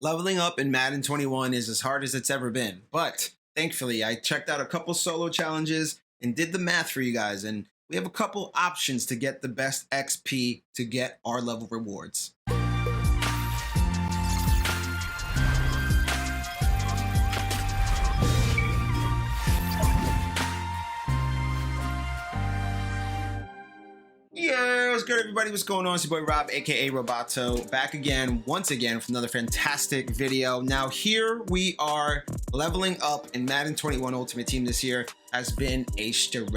Leveling up in Madden 21 is as hard as it's ever been, but thankfully I checked out a couple solo challenges and did the math for you guys, and we have a couple options to get the best XP to get our level rewards. Yeah, what's good, everybody? What's going on? It's your boy Rob, aka Roboto, back again, once again, with another fantastic video. Now, here we are leveling up in Madden 21 Ultimate Team. This year has been a struggle,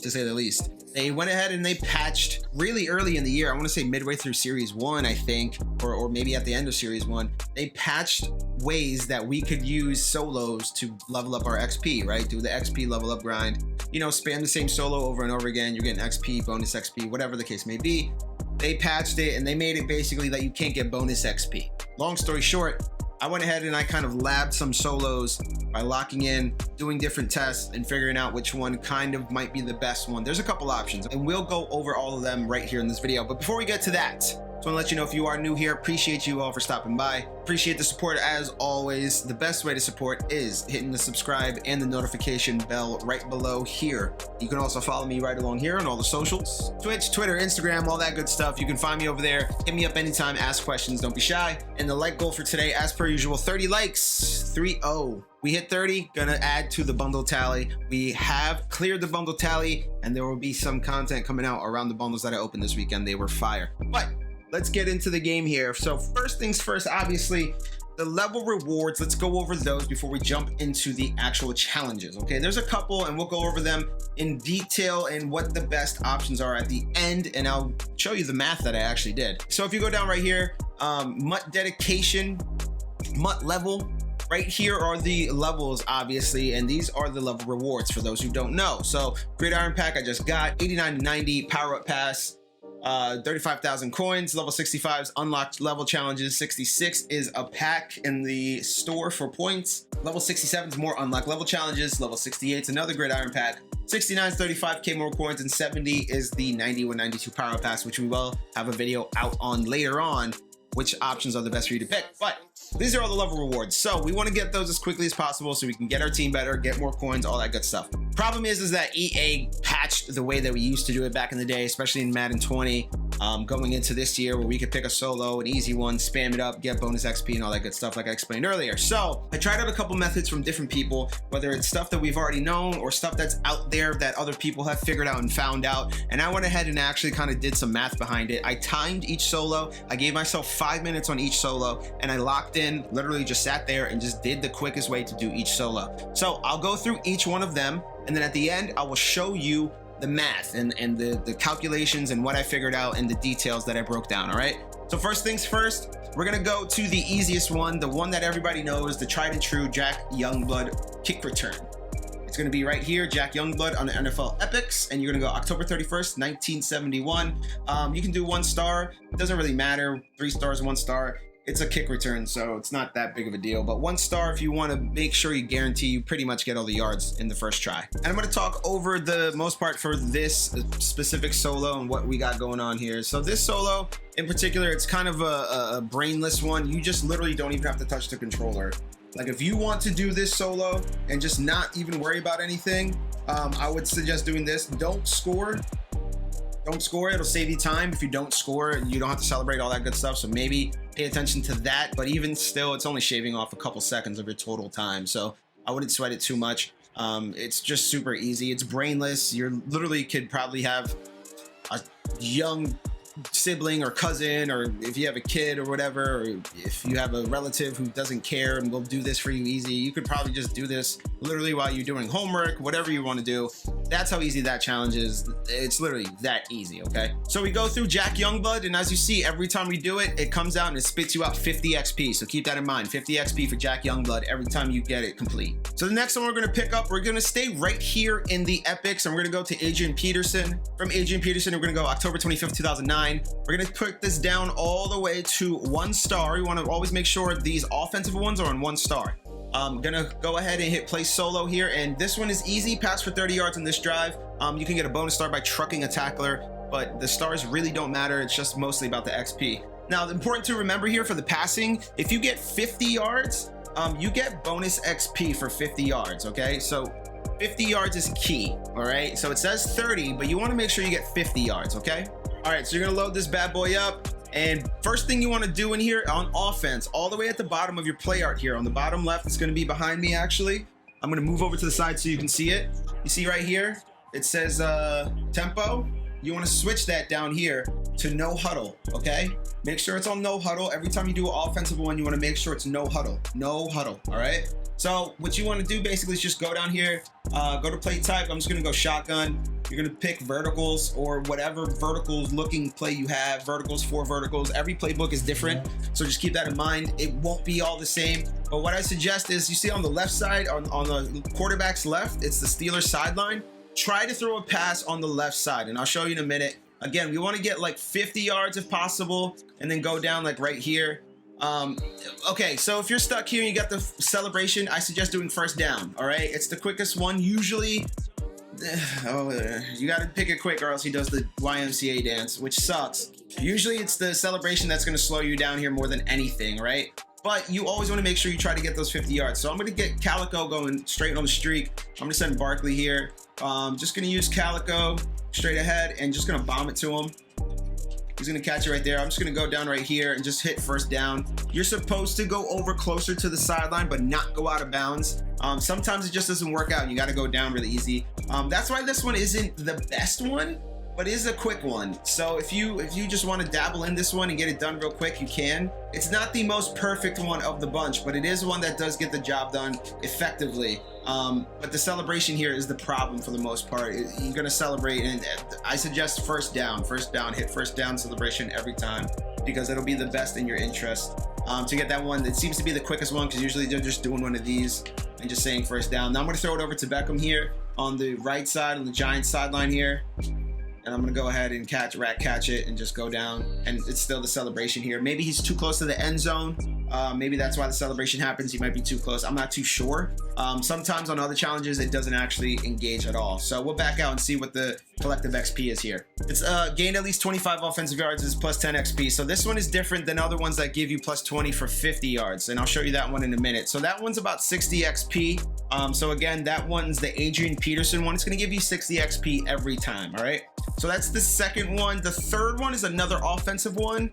to say the least. They went ahead and they patched really early in the year. I want to say midway through Series 1, I think, or maybe at the end of Series 1. They patched ways that we could use solos to level up our XP, right? Do the XP level up grind. You know, spam the same solo over and over again. You're getting XP, bonus XP, whatever the case may be. They patched it and they made it basically that you can't get bonus XP. Long story short, I went ahead and I kind of labbed some solos by locking in, doing different tests, and figuring out which one kind of might be the best one. There's a couple options, and we'll go over all of them right here in this video. But before we get to that, just want to let you know, if you are new here, appreciate you all for stopping by. Appreciate the support as always. The best way to support is hitting the subscribe and the notification bell right below here. You can also follow me right along here on all the socials. Twitch, Twitter, Instagram, all that good stuff. You can find me over there. Hit me up anytime, ask questions, don't be shy. And the like goal for today, as per usual, 30 likes, 3-0. We hit 30, gonna add to the bundle tally. We have cleared the bundle tally, and there will be some content coming out around the bundles that I opened this weekend. They were fire. But let's get into the game here. So first things first, obviously, the level rewards. Let's go over those before we jump into the actual challenges. Okay, there's a couple, and we'll go over them in detail and what the best options are at the end, and I'll show you the math that I actually did. So if you go down right here, MUT dedication, MUT level, right here are the levels, obviously, and these are the level rewards for those who don't know. So Gridiron pack I just got, 89 to 90 power up pass, 35,000 coins, level 65's unlocked level challenges, 66 is a pack in the store for points, level 67 is more unlocked level challenges, level 68 is another Gridiron pack, 69 is 35k more coins, and 70 is the 91 92 power pass, which we will have a video out on later on, which options are the best for you to pick. But these are all the level rewards, so we want to get those as quickly as possible so we can get our team better, get more coins, all that good stuff. Problem is that EA patched the way that we used to do it back in the day, especially in Madden 20, going into this year, where we could pick a solo, an easy one, spam it up, get bonus XP and all that good stuff like I explained earlier. So I tried out a couple methods from different people, whether it's stuff that we've already known or stuff that's out there that other people have figured out and found out, and I went ahead and actually kind of did some math behind it. I timed each solo. I gave myself 5 minutes on each solo, and I locked in, literally just sat there and just did the quickest way to do each solo. So I'll go through each one of them, and then at the end I will show you the math and the calculations and what I figured out and the details that I broke down. All right, so first things first, we're gonna go to the easiest one, the one that everybody knows, the tried and true Jack Youngblood kick return. It's gonna be right here, Jack Youngblood on the NFL Epics, and you're gonna go October 31st 1971. You can do 1 star, it doesn't really matter, 3 stars, 1 star. It's a kick return, so it's not that big of a deal, but 1 star if you want to make sure you guarantee you pretty much get all the yards in the first try. And I'm going to talk over the most part for this specific solo and what we got going on here. So this solo in particular, it's kind of a brainless one. You just literally don't even have to touch the controller. Like, if you want to do this solo and just not even worry about anything, I would suggest doing this. Don't score. Don't score, it'll save you time. If you don't score, you don't have to celebrate, all that good stuff. So maybe pay attention to that, but even still, it's only shaving off a couple seconds of your total time. So I wouldn't sweat it too much. It's just super easy. It's brainless. You literally could probably have a young sibling or cousin, or if you have a kid or whatever, or if you have a relative who doesn't care and will do this for you easy, you could probably just do this literally while you're doing homework, whatever you want to do. That's how easy that challenge is. It's literally that easy. Okay, so we go through Jack Youngblood, and as you see, every time we do it, it comes out and it spits you out 50 XP. So keep that in mind, 50 XP for Jack Youngblood every time you get it complete. So the next one we're going to pick up, we're going to stay right here in the epics, and we're going to go to Adrian Peterson. From Adrian Peterson, we're going to go October 25th 2009. We're going to put this down all the way to 1 star. You want to always make sure these offensive ones are on 1 star. I'm gonna go ahead and hit play solo here, and this one is easy. Pass for 30 yards in this drive. You can get a bonus star by trucking a tackler, but the stars really don't matter. It's just mostly about the XP. Now, important to remember here for the passing, if you get 50 yards, you get bonus XP for 50 yards, okay? So 50 yards is key, all right? So it says 30, but you wanna make sure you get 50 yards, okay? All right, so you're gonna load this bad boy up. And first thing you want to do in here on offense, all the way at the bottom of your play art here, on the bottom left, it's going to be behind me actually. I'm going to move over to the side so you can see it. You see right here, it says tempo. You want to switch that down here to no huddle, okay? Make sure it's on no huddle. Every time you do an offensive one, you want to make sure it's no huddle, all right? So what you want to do basically is just go down here, go to play type. I'm just going to go shotgun. You're going to pick verticals or whatever verticals looking play you have, verticals, 4 verticals. Every playbook is different, so just keep that in mind. It won't be all the same, but what I suggest is, you see on the left side, on the quarterback's left, it's the Steelers sideline. Try to throw a pass on the left side, and I'll show you in a minute. Again, we want to get like 50 yards if possible, and then go down like right here. Okay, so if you're stuck here and you got the celebration, I suggest doing first down, all right? It's the quickest one. Usually, you got to pick it quick or else he does the YMCA dance, which sucks. Usually it's the celebration that's going to slow you down here more than anything, right? But you always want to make sure you try to get those 50 yards. So I'm going to get Calico going straight on the streak. I'm going to send Barkley here. Just going to use Calico straight ahead and just going to bomb it to him. He's going to catch it right there. I'm just going to go down right here and just hit first down. You're supposed to go over closer to the sideline, but not go out of bounds. Sometimes it just doesn't work out and you got to go down really easy. That's why this one isn't the best one, but it is a quick one. So if you just want to dabble in this one and get it done real quick, you can. It's not the most perfect one of the bunch, but it is one that does get the job done effectively. But the celebration here is the problem for the most part. You're gonna celebrate, and I suggest first down, hit first down celebration every time, because it'll be the best in your interest. To get that one, it seems to be the quickest one, because usually they're just doing one of these and just saying first down. Now I'm gonna throw it over to Beckham here on the right side, on the Giants sideline here. And I'm gonna go ahead and catch it and just go down, and it's still the celebration here. Maybe he's too close to the end zone. Maybe that's why the celebration happens. He might be too close. I'm not too sure. Sometimes on other challenges, it doesn't actually engage at all. So we'll back out and see what the collective XP is here. It's gained at least 25 offensive yards is plus 10 XP. So this one is different than other ones that give you plus 20 for 50 yards. And I'll show you that one in a minute. So that one's about 60 XP. So again, that one's the Adrian Peterson one. It's gonna give you 60 XP every time, all right? So that's the second one. The third one is another offensive one.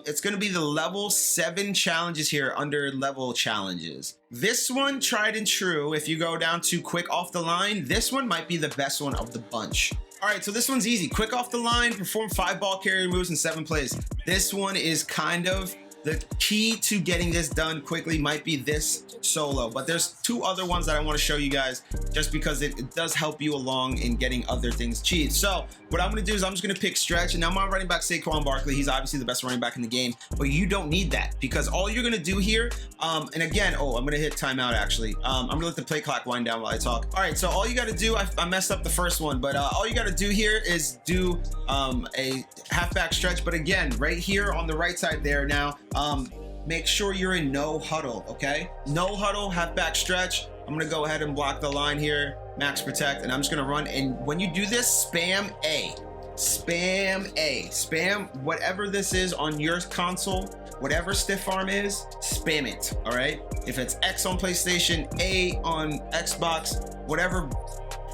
It's going to be the level 7 challenges here under level challenges. This one, tried and true. If you go down to quick off the line, this one might be the best one of the bunch. All right, so this one's easy. Quick off the line, perform 5 ball carrier moves in 7 plays. This one is kind of the key to getting this done quickly. Might be this solo, but there's 2 other ones that I want to show you guys just because it does help you along in getting other things achieved. So what I'm going to do is I'm just going to pick stretch, and now my running back Saquon Barkley, he's obviously the best running back in the game, but you don't need that, because all you're going to do here, and again, I'm going to hit timeout actually. I'm going to let the play clock wind down while I talk. All right, so all you got to do, I messed up the first one, but all you got to do here is do a halfback stretch, but again, right here on the right side there now, make sure you're in no huddle, okay? No huddle, halfback stretch. I'm gonna go ahead and block the line here, max protect, and I'm just gonna run. And when you do this, spam A. Spam whatever this is on your console, whatever stiff arm is, spam it, all right? If it's X on PlayStation, A on Xbox, whatever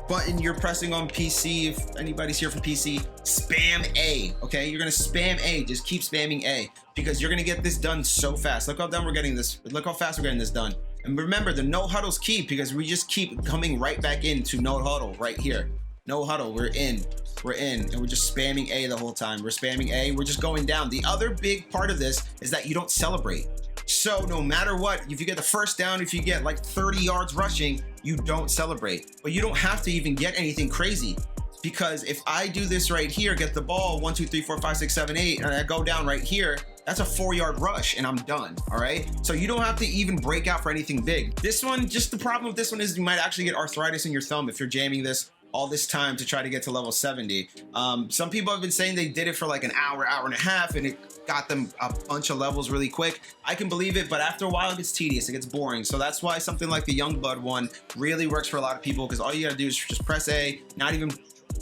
button you're pressing on PC, if anybody's here from PC, spam A, okay? You're gonna spam A, just keep spamming A, because you're gonna get this done so fast. Look how done we're getting this, look how fast we're getting this done. And remember, the no huddle's key, because we just keep coming right back into no huddle right here. No huddle, we're in, and we're just spamming A the whole time. We're spamming A, we're just going down. The other big part of this is that you don't celebrate. So no matter what, if you get the first down, if you get like 30 yards rushing, you don't celebrate. But you don't have to even get anything crazy, because if I do this right here, get the ball 1, 2, 3, 4, 5, 6, 7, 8, and I go down right here, that's a 4-yard rush and I'm done, all right? So you don't have to even break out for anything big. This one, just the problem with this one is you might actually get arthritis in your thumb if you're jamming this all this time to try to get to level 70. Some people have been saying they did it for like an hour, hour and a half, and it got them a bunch of levels really quick. I can believe it, but after a while it gets tedious, it gets boring. So that's why something like the Youngblood one really works for a lot of people, because all you gotta do is just press A, not even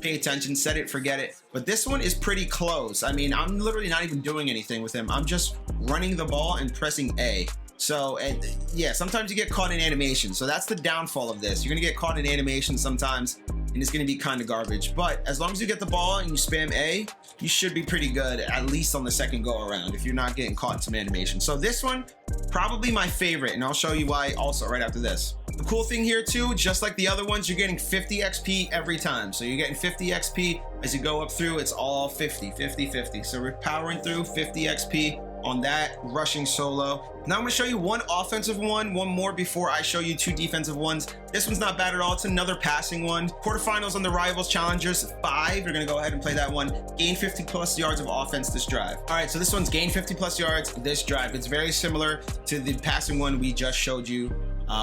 pay attention, set it, forget it. But this one is pretty close. I mean, I'm literally not even doing anything with him. I'm just running the ball and pressing A. So, and yeah, sometimes you get caught in animation. So that's the downfall of this. You're gonna get caught in animation sometimes, and it's gonna be kind of garbage. But as long as you get the ball and you spam A, you should be pretty good, at least on the second go around, if you're not getting caught in some animation. So this one, probably my favorite, and I'll show you why also right after this. The cool thing here too, just like the other ones, you're getting 50 XP every time. So you're getting 50 XP as you go up through. It's all 50, 50, 50. So we're powering through 50 XP on that rushing solo. Now I'm gonna show you one offensive one more before I show you two defensive ones. This one's not bad at all. It's another passing one. Quarterfinals on the Rivals Challengers 5. You're gonna go ahead and play that one. Gain 50 plus yards of offense this drive. All right, so this one's gain 50 plus yards this drive. It's very similar to the passing one we just showed you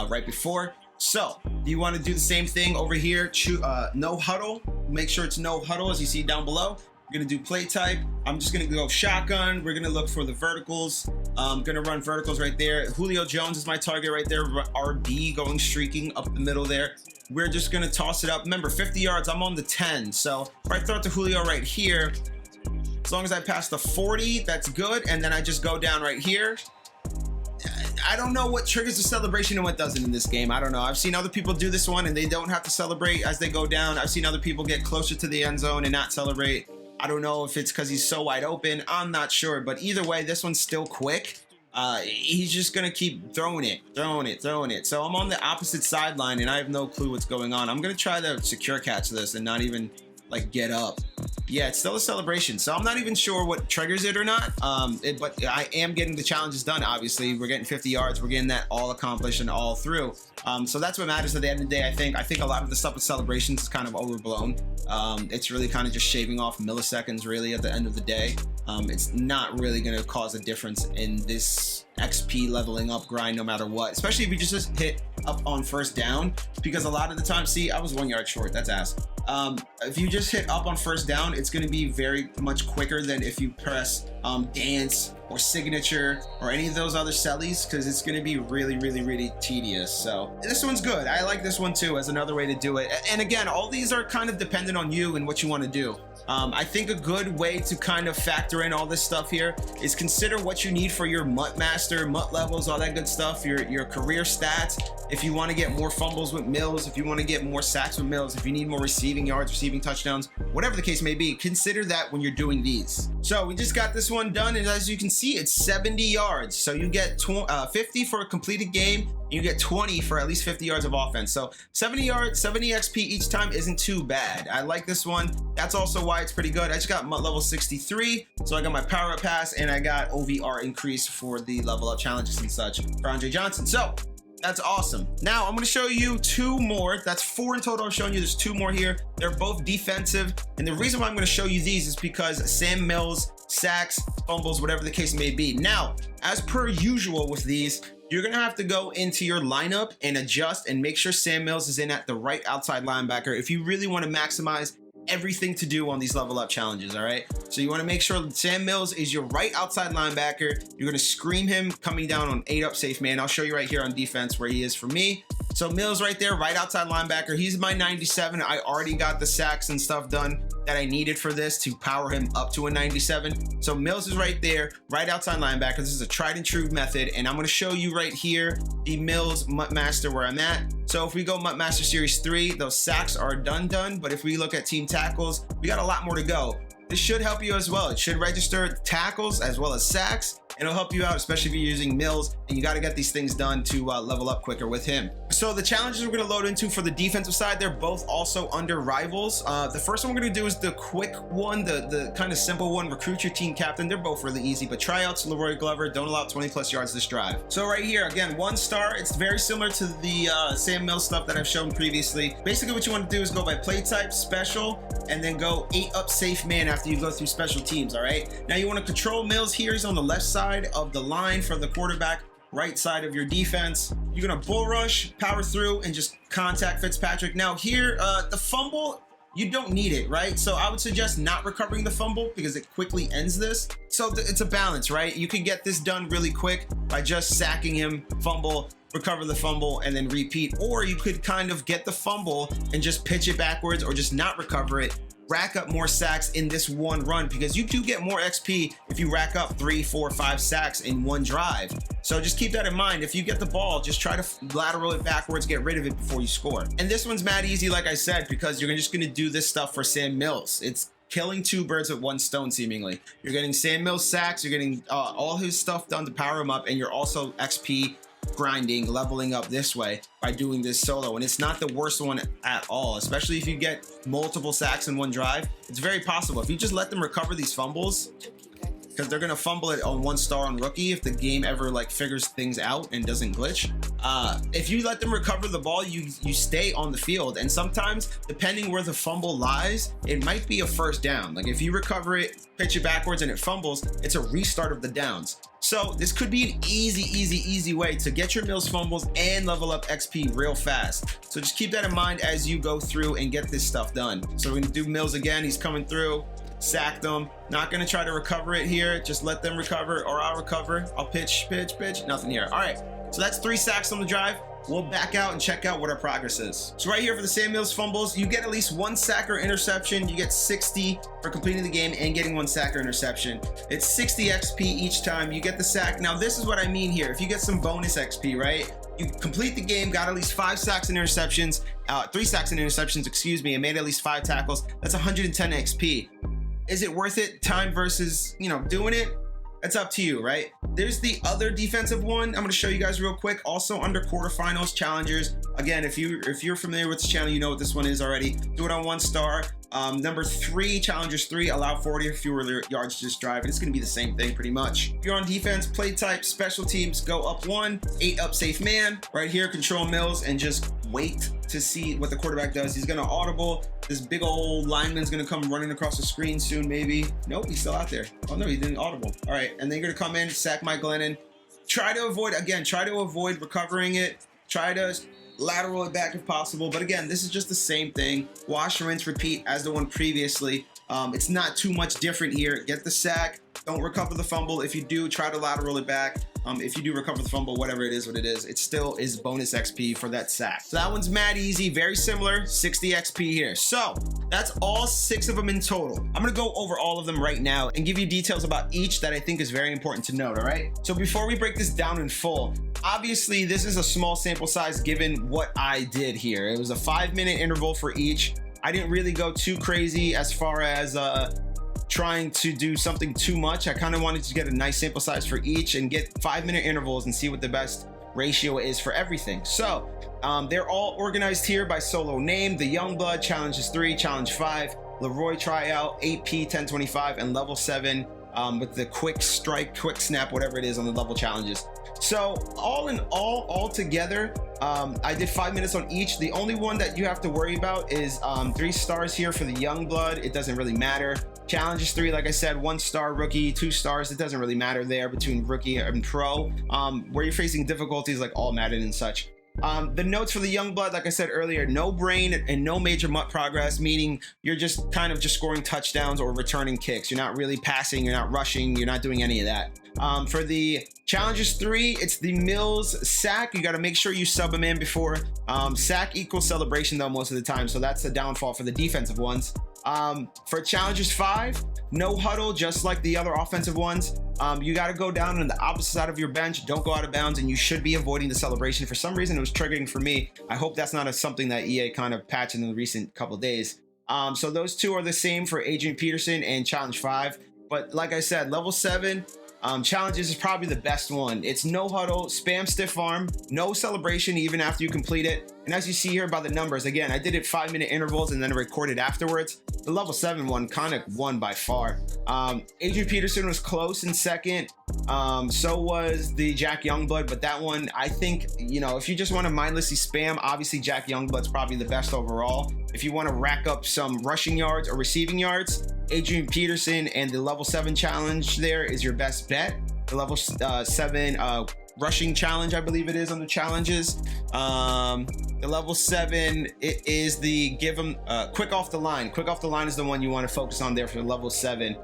right before. So do you want to do the same thing over here? No huddle. Make sure it's no huddle as you see down below. We're gonna do play type. I'm just gonna go shotgun. We're gonna look for the verticals. I'm gonna run verticals right there. Julio Jones is my target right there. RB going streaking up the middle there. We're just gonna toss it up. Remember, 50 yards, I'm on the 10. So if I throw it to Julio right here, as long as I pass the 40, that's good. And then I just go down right here. I don't know what triggers the celebration and what doesn't in this game. I don't know. I've seen other people do this one and they don't have to celebrate as they go down. I've seen other people get closer to the end zone and not celebrate. I don't know if it's because he's so wide open. I'm not sure. But either way, this one's still quick. He's just going to keep throwing it. So I'm on the opposite sideline and I have no clue what's going on. I'm going to try to secure catch this and not even like get up. Yeah, it's still a celebration. So I'm not even sure what triggers it or not. But I am getting the challenges done. Obviously, we're getting 50 yards. We're getting that all accomplished and all through. So that's what matters at the end of the day. I think a lot of the stuff with celebrations is kind of overblown. It's really kind of just shaving off milliseconds really at the end of the day. It's not really going to cause a difference in this XP leveling up grind no matter what, especially if you just hit up on first down, because a lot of the time, see, I was 1 yard short. That's ass. If you just hit up on first down, it's going to be very much quicker than if you press dance or signature or any of those other sellies, because it's going to be really tedious. So this one's good. I like this one too as another way to do it. And again, all these are kind of dependent on you and what you want to do. I think a good way to kind of factor in all this stuff here is consider what you need for your MUT master, MUT levels, all that good stuff, your career stats. If you want to get more fumbles with Mills, if you want to get more sacks with Mills, if you need more receiving yards, receiving touchdowns, whatever the case may be, consider that when you're doing these. So we just got this one done, and as you can see, it's 70 yards. So you get 50 for a completed game. You get 20 for at least 50 yards of offense. So 70 yards, 70 XP each time isn't too bad. I like this one. That's also why it's pretty good. I just got MUT level 63. So I got my power up pass and I got OVR increase for the level up challenges and such for Andre Johnson. So that's awesome. Now I'm going to show you two more. That's 4 in total. I'm showing you there's 2 more here. They're both defensive. And the reason why I'm going to show you these is because Sam Mills, sacks, fumbles, whatever the case may be. Now, as per usual with these, you're going to have to go into your lineup and adjust and make sure Sam Mills is in at the right outside linebacker if you really want to maximize everything to do on these level up challenges. All right, so you want to make sure Sam Mills is your right outside linebacker. You're going to scream him coming down on 8 up safe man. I'll show you right here on defense where he is for me. So Mills right there, right outside linebacker. He's my 97. I already got the sacks and stuff done that I needed for this to power him up to a 97. So Mills is right there, right outside linebacker. This is a tried and true method, and I'm going to show you right here the Mills MUT Master where I'm at. So if we go MUT Master Series 3, those sacks are done. But if we look at team tackles, we got a lot more to go. This should help you as well. It should register tackles as well as sacks, and it'll help you out, especially if you're using Mills, and you got to get these things done to level up quicker with him. So the challenges we're going to load into for the defensive side, they're both also under Rivals. The first one we're going to do is the quick one, the kind of simple one, recruit your team captain. They're both really easy, but tryouts, Leroy Glover, don't allow 20 plus yards this drive. So right here, again, 1 star. It's very similar to the Sam Mills stuff that I've shown previously. Basically what you want to do is go by play type, special, and then go 8 up safe man after you go through special teams. All right, now you want to control Mills here. He's on the left side of the line for the quarterback, right side of your defense. You're gonna bull rush, power through, and just contact Fitzpatrick. Now here, the fumble, you don't need it, right? So I would suggest not recovering the fumble because it quickly ends this. So it's a balance, right? You can get this done really quick by just sacking him, fumble, recover the fumble, and then repeat. Or you could kind of get the fumble and just pitch it backwards or just not recover it rack up more sacks in this one run, because you do get more XP if you rack up 3, 4, 5 sacks in one drive. So just keep that in mind. If you get the ball, just try to lateral it backwards, get rid of it before you score. And this one's mad easy, like I said, because you're just going to do this stuff for Sam Mills. It's killing 2 birds with 1 stone, seemingly. You're getting Sam Mills sacks, you're getting all his stuff done to power him up, and you're also XP grinding, leveling up this way by doing this solo. And it's not the worst one at all, especially if you get multiple sacks in one drive. It's very possible if you just let them recover these fumbles, because they're gonna fumble it on 1 star on rookie if the game ever like figures things out and doesn't glitch. If you let them recover the ball, you stay on the field, and sometimes depending where the fumble lies, it might be a first down. Like if you recover it, pitch it backwards, and it fumbles, it's a restart of the downs. So this could be an easy way to get your Mills fumbles and level up XP real fast. So just keep that in mind as you go through and get this stuff done. So we're gonna do Mills again. He's coming through. Sack them. Not gonna try to recover it here. Just let them recover, or I'll recover. I'll pitch. Nothing here. All right. So that's 3 sacks on the drive. We'll back out and check out what our progress is. So right here for the Sam Mills fumbles, you get at least 1 sack or interception. You get 60 for completing the game and getting 1 sack or interception. It's 60 XP each time you get the sack. Now this is what I mean here. If you get some bonus XP, right? You complete the game, got at least 5 sacks and interceptions, 3 sacks and interceptions, excuse me, and made at least 5 tackles. That's 110 XP. Is it worth it? Time versus, doing it? It's up to you, right? There's the other defensive one I'm going to show you guys real quick. Also under quarterfinals, challengers. Again, if you're familiar with this channel, you know what this one is already. Do it on 1 star. Number 3, challengers 3, allow 40 or fewer yards to just drive. And it's going to be the same thing pretty much. If you're on defense, play type, special teams, go up 1, 8 up safe man. Right here, control Mills and just wait to see what the quarterback does. He's going to audible. This big old lineman's going to come running across the screen soon, maybe. Nope, he's still out there. Oh no, he didn't audible. All right, and then you're going to come in, sack Mike Glennon. Try to avoid recovering it. Try to lateral it back if possible. But again, this is just the same thing. Wash, rinse, repeat as the one previously. It's not too much different here. Get the sack. Don't recover the fumble. If you do, try to lateral it back. If you do recover the fumble, whatever it is, it still is bonus XP for that sack. So that one's mad easy, very similar, 60 XP here. So that's all 6 of them in total. I'm gonna go over all of them right now and give you details about each that I think is very important to note, all right? So before we break this down in full, obviously this is a small sample size given what I did here. It was a 5-minute interval for each. I didn't really go too crazy as far as trying to do something too much. I kind of wanted to get a nice sample size for each and get 5-minute intervals and see what the best ratio is for everything. So they're all organized here by solo name. The Youngblood, challenges 3, challenge 5, Leroy tryout, 8P 1025, and level 7 with the quick strike, quick snap, whatever it is on the level challenges. So all in all together, I did 5 minutes on each. The only one that you have to worry about is 3 stars here for the Youngblood. It doesn't really matter. Challenges 3, like I said, 1 star rookie, 2 stars. It doesn't really matter there between rookie and pro. Where you're facing difficulties like all Madden and such. The notes for the Youngblood, like I said earlier, no brain and no major MUT progress, meaning you're just kind of just scoring touchdowns or returning kicks. You're not really passing, you're not rushing, you're not doing any of that. For the challenges 3, it's the Mills sack. You got to make sure you sub them in before. Sack equals celebration though most of the time, so that's the downfall for the defensive ones. For challenges 5, no huddle, just like the other offensive ones. You got to go down on the opposite side of your bench. Don't go out of bounds, and you should be avoiding the celebration. For some reason, it was triggering for me. I hope that's not something that EA kind of patched in the recent couple of days. So those 2 are the same for Adrian Peterson and challenge 5. But like I said, level 7, challenges is probably the best one. It's no huddle, spam stiff arm, no celebration even after you complete it. And as you see here by the numbers, again, I did it 5-minute intervals and then recorded afterwards. The level 7 one kind of won by far. Adrian Peterson was close in second. So was the Jack Youngblood, but that one, I think, if you just want to mindlessly spam, obviously Jack Youngblood's probably the best overall. If you want to rack up some rushing yards or receiving yards, Adrian Peterson and the level 7 challenge there is your best bet. The level 7 rushing challenge, I believe it is on the challenges. The level 7, it is the give them quick off the line. Quick off the line is the one you want to focus on there for level 7.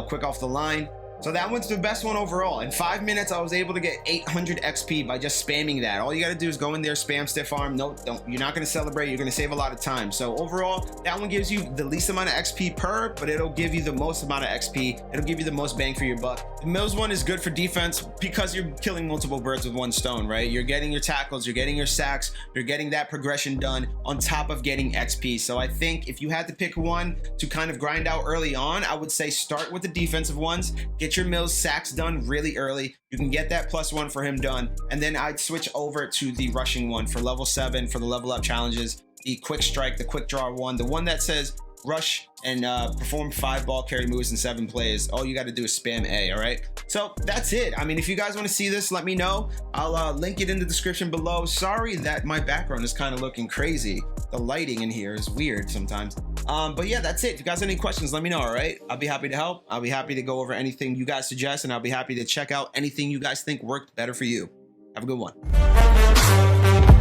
Quick off the line. So that one's the best one overall. In 5 minutes, I was able to get 800 XP by just spamming that. All you got to do is go in there, spam stiff arm. No, don't. You're not going to celebrate. You're going to save a lot of time. So overall, that one gives you the least amount of XP per, but it'll give you the most amount of XP. It'll give you the most bang for your buck. The Mills one is good for defense because you're killing multiple birds with one stone, right? You're getting your tackles, you're getting your sacks, you're getting that progression done on top of getting XP. So I think if you had to pick one to kind of grind out early on, I would say start with the defensive ones, get your Mills sacks done really early. You can get that +1 for him done, and then I'd switch over to the rushing one for level 7 for the level up challenges, the quick strike, the quick draw one, the one that says rush and perform 5 ball carry moves in 7 plays. All you got to do is spam A. All right, so that's it. I mean, if you guys want to see this, let me know. I'll link it in the description below. Sorry that my background is kind of looking crazy. The lighting in here is weird sometimes. But yeah, that's it. If you guys have any questions, let me know. All right, I'll be happy to help. I'll be happy to go over anything you guys suggest, and I'll be happy to check out anything you guys think worked better for you. Have a good one.